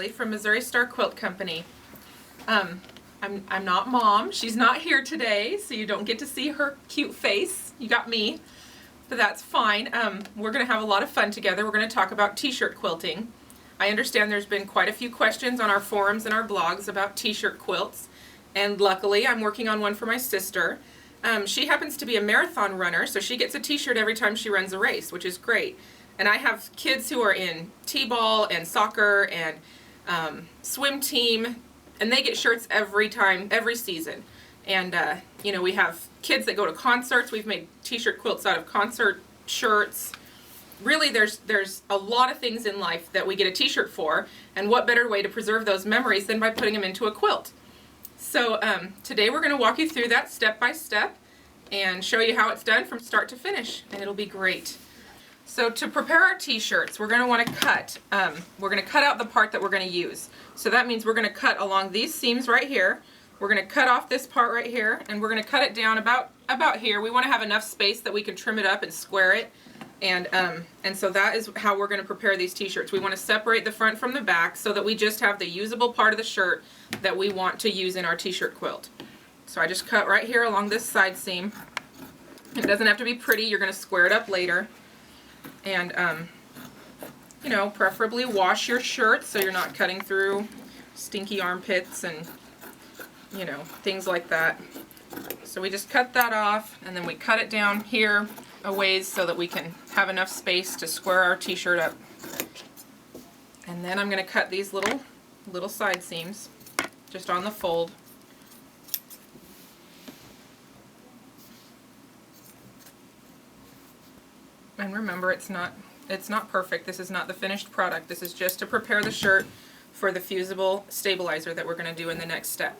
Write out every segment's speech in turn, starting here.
Riley from Missouri Star Quilt Company. I'm not Mom. She's not here today, so you don't get to see her cute face. You got me, but that's fine. We're going to have a lot of fun together. We're going to talk about t-shirt quilting. I understand there's been quite a few questions on our forums and our blogs about t-shirt quilts, and luckily I'm working on one for my sister. She happens to be a marathon runner, so she gets a t-shirt every time she runs a race, which is great. And I have kids who are in t-ball and soccer and swim team, and they get shirts every time, every season. And you know, we have kids that go to concerts. We've made t-shirt quilts out of concert shirts. Really, there's a lot of things in life that we get a t-shirt for, and what better way to preserve those memories than by putting them into a quilt. So today we're going to walk you through that step by step and show you how it's done from start to finish, and it'll be great. So to prepare our t-shirts, we're going to want to cut. We're going to cut out the part that we're going to use. So that means we're going to cut along these seams right here. We're going to cut off this part right here, and we're going to cut it down about here. We want to have enough space that we can trim it up and square it. And so that is how we're going to prepare these t-shirts. We want to separate the front from the back so that we just have the usable part of the shirt that we want to use in our t-shirt quilt. So I just cut right here along this side seam. It doesn't have to be pretty. You're going to square it up later. And, you know, preferably wash your shirt so you're not cutting through stinky armpits and, you know, things like that. So we just cut that off, and then we cut it down here a ways so that we can have enough space to square our t-shirt up. And then I'm going to cut these little side seams just on the fold. And remember, it's not perfect. This is not the finished product. This is just to prepare the shirt for the fusible stabilizer that we're going to do in the next step.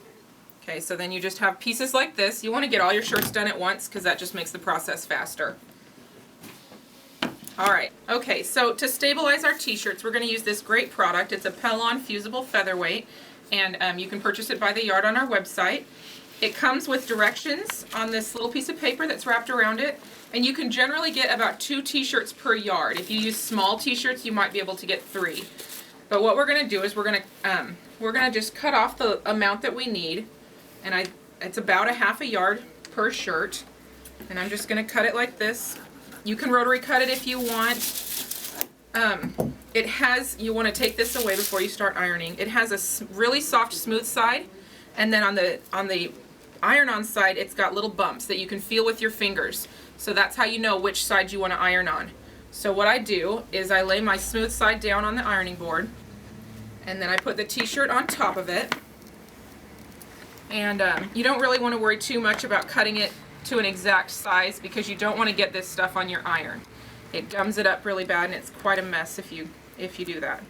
Okay, so then you just have pieces like this. You want to get all your shirts done at once because that just makes the process faster. Alright, okay, so to stabilize our t-shirts, we're going to use this great product. It's a Pellon Fusible Featherweight, and you can purchase it by the yard on our website. It comes with directions on this little piece of paper that's wrapped around it, and you can generally get about 2 t-shirts per yard. If you use small t-shirts, you might be able to get 3. But what we're going to do is we're going to just cut off the amount that we need, and it's about a ½ yard per shirt, and I'm just going to cut it like this. You can rotary cut it if you want. You want to take this away before you start ironing. It has a really soft, smooth side, and then on the iron-on side, it's got little bumps that you can feel with your fingers. So that's how you know which side you want to iron on. So what I do is I lay my smooth side down on the ironing board, and then I put the t-shirt on top of it. And you don't really want to worry too much about cutting it to an exact size because you don't want to get this stuff on your iron. It gums it up really bad, and it's quite a mess if you do that.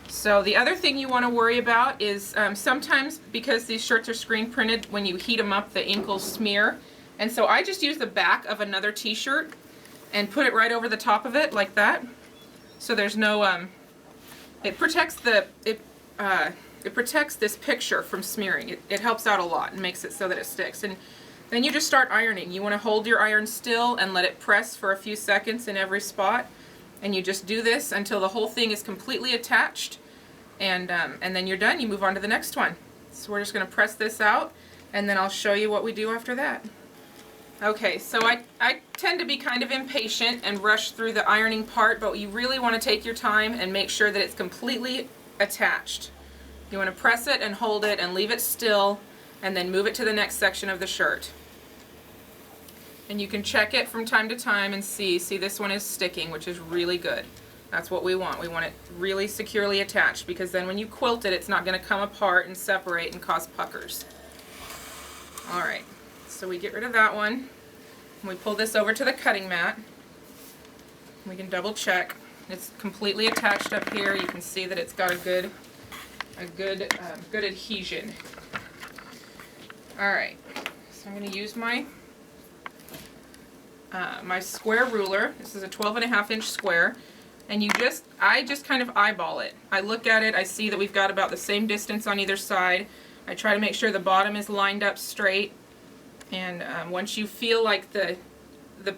So the other thing you want to worry about is sometimes, because these shirts are screen printed, when you heat them up the ink will smear. And so I just use the back of another t-shirt and put it right over the top of it like that. So there's no it protects this picture from smearing. It helps out a lot and makes it so that it sticks. And then you just start ironing. You want to hold your iron still and let it press for a few seconds in every spot. And you just do this until the whole thing is completely attached. And then you're done. You move on to the next one. So we're just going to press this out, and then I'll show you what we do after that. Okay, so I tend to be kind of impatient and rush through the ironing part, but you really want to take your time and make sure that it's completely attached. You want to press it and hold it and leave it still, and then move it to the next section of the shirt. And you can check it from time to time and see this one is sticking, which is really good. That's what we want. We want it really securely attached, because then when you quilt it, it's not going to come apart and separate and cause puckers. Alright, so we get rid of that one, and we pull this over to the cutting mat. We can double check. It's completely attached up here. You can see that it's got a good adhesion. Alright, so I'm going to use my my square ruler. This is a 12.5-inch square, and I just kind of eyeball it. I look at it, I see that we've got about the same distance on either side. I try to make sure the bottom is lined up straight, and once you feel like the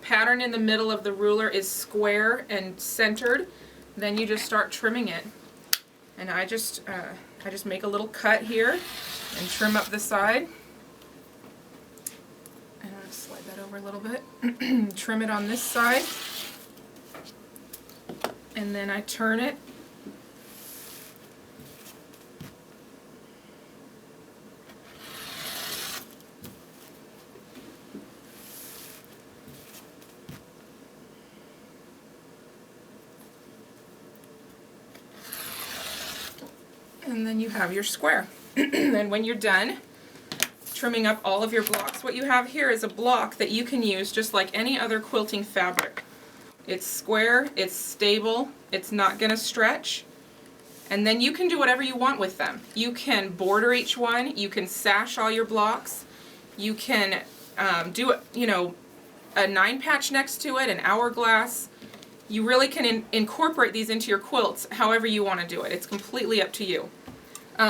pattern in the middle of the ruler is square and centered, then you just start trimming it. And I just make a little cut here and trim up the side. And I'm going to slide that over a little bit. Trim it on this side. And then I turn it. And then you have your square. And when you're done trimming up all of your blocks, what you have here is a block that you can use just like any other quilting fabric. It's square, it's stable, it's not going to stretch, and then you can do whatever you want with them. You can border each one, you can sash all your blocks, you can do a 9-patch next to it, an hourglass. You really can incorporate these into your quilts however you want to do it. It's completely up to you.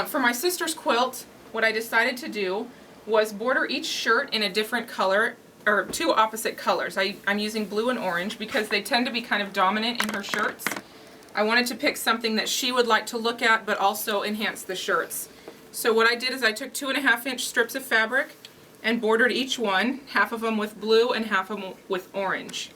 For my sister's quilt, what I decided to do was border each shirt in a different color, or 2 opposite colors. I'm using blue and orange because they tend to be kind of dominant in her shirts. I wanted to pick something that she would like to look at but also enhance the shirts. So what I did is I took 2.5-inch strips of fabric and bordered each one, half of them with blue and half of them with orange.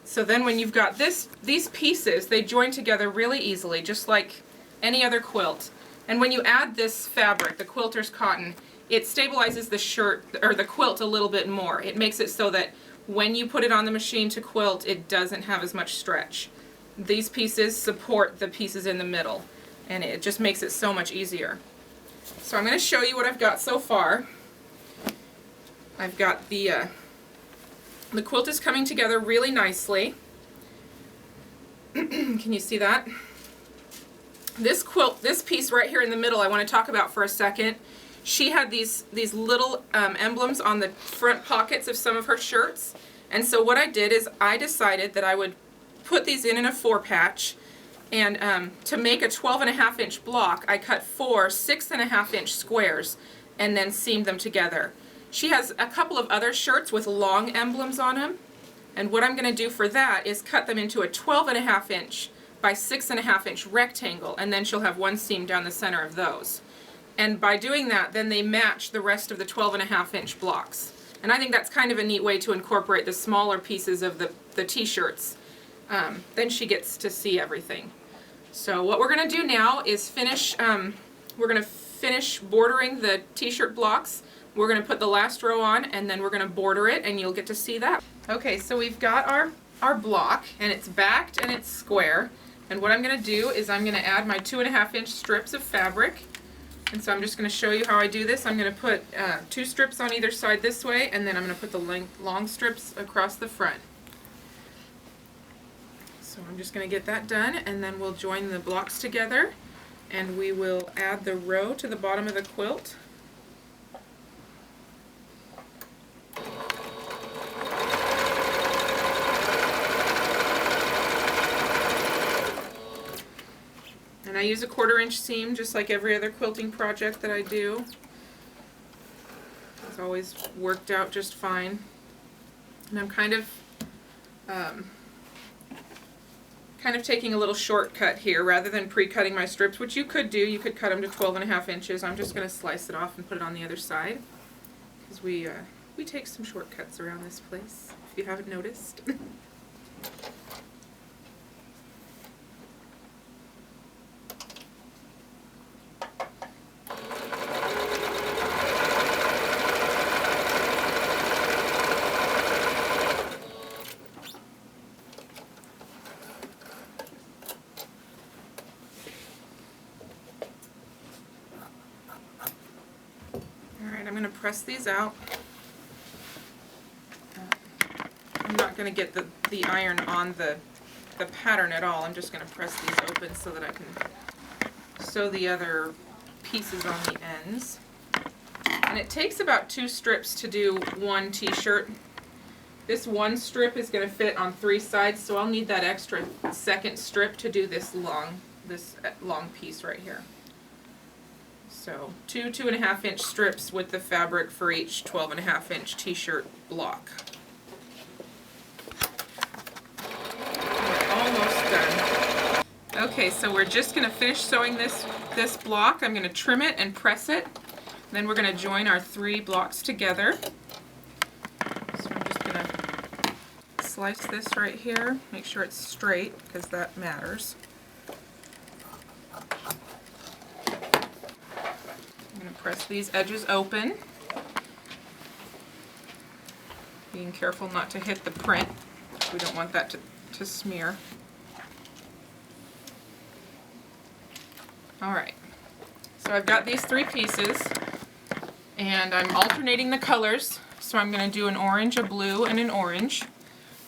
So then when you've got these pieces, they join together really easily, just like any other quilt. And when you add this fabric, the quilter's cotton, it stabilizes the shirt, or the quilt, a little bit more. It makes it so that when you put it on the machine to quilt, it doesn't have as much stretch. These pieces support the pieces in the middle, and it just makes it so much easier. So I'm going to show you what I've got so far. I've got the quilt is coming together really nicely. Can you see that? This quilt, this piece right here in the middle, I want to talk about for a second. She had these little emblems on the front pockets of some of her shirts, and so what I did is I decided that I would put these in a 4-patch, and to make a 12.5-inch block, I cut 4 6.5-inch squares and then seamed them together. She has a couple of other shirts with long emblems on them, and what I'm going to do for that is cut them into a 12.5-inch by 6.5-inch rectangle, and then she'll have one seam down the center of those. And by doing that, then they match the rest of the 12.5-inch blocks. And I think that's kind of a neat way to incorporate the smaller pieces of the t-shirts. Then she gets to see everything. So what we're going to do now is finish bordering the t-shirt blocks. We're going to put the last row on, and then we're going to border it, and you'll get to see that. Okay, so we've got our block, and it's backed and it's square. And what I'm going to do is I'm going to add my 2.5-inch strips of fabric. And so I'm just going to show you how I do this. I'm going to put 2 strips on either side this way, and then I'm going to put the long strips across the front. So I'm just going to get that done, and then we'll join the blocks together, and we will add the row to the bottom of the quilt. And I use a 1/4-inch seam just like every other quilting project that I do. It's always worked out just fine. And I'm kind of taking a little shortcut here rather than pre-cutting my strips, which you could do. You could cut them to 12.5 inches. I'm just going to slice it off and put it on the other side, because we take some shortcuts around this place, if you haven't noticed. I'm going to press these out. I'm not going to get the iron on the pattern at all. I'm just going to press these open so that I can sew the other pieces on the ends. And it takes about 2 strips to do one t-shirt. This one strip is going to fit on 3 sides, so I'll need that extra second strip to do this long piece right here. So 2 2.5-inch strips with the fabric for each 12.5-inch t-shirt block. We're almost done. Okay, so we're just going to finish sewing this block. I'm going to trim it and press it. Then we're going to join our 3 blocks together. So I'm just going to slice this right here. Make sure it's straight because that matters. I'm going to press these edges open. Being careful not to hit the print. We don't want that to smear. Alright, so I've got these 3 pieces and I'm alternating the colors. So I'm going to do an orange, a blue, and an orange.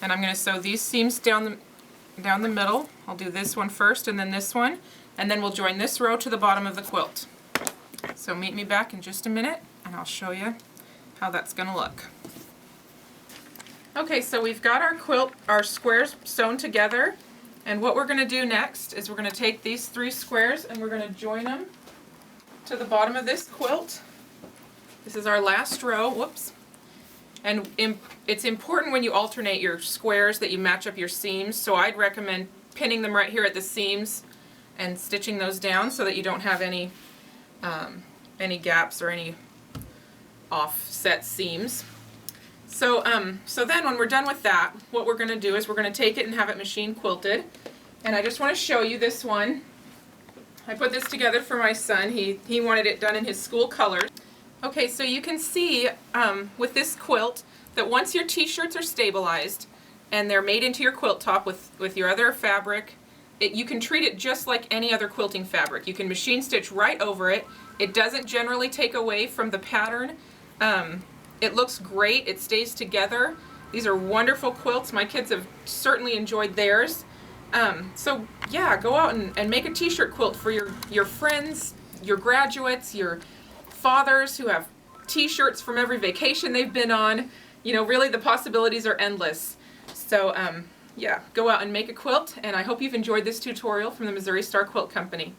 And I'm going to sew these seams down the middle. I'll do this one first and then this one. And then we'll join this row to the bottom of the quilt. So meet me back in just a minute and I'll show you how that's going to look. Okay, so we've got our quilt, our squares sewn together. And what we're going to do next is we're going to take these 3 squares and we're going to join them to the bottom of this quilt. This is our last row. Whoops. And it's important when you alternate your squares that you match up your seams. So I'd recommend pinning them right here at the seams and stitching those down so that you don't have any gaps or any offset seams. So then when we're done with that, what we're going to do is we're going to take it and have it machine quilted. And I just want to show you this one. I put this together for my son. He wanted it done in his school colors. Okay, so you can see with this quilt that once your t-shirts are stabilized and they're made into your quilt top with your other fabric, you can treat it just like any other quilting fabric. You can machine stitch right over it. It doesn't generally take away from the pattern. It looks great. It stays together. These are wonderful quilts. My kids have certainly enjoyed theirs. So yeah, go out and make a t-shirt quilt for your friends, your graduates, your fathers who have t-shirts from every vacation they've been on. You know, really the possibilities are endless. So yeah, go out and make a quilt, and I hope you've enjoyed this tutorial from the Missouri Star Quilt Company.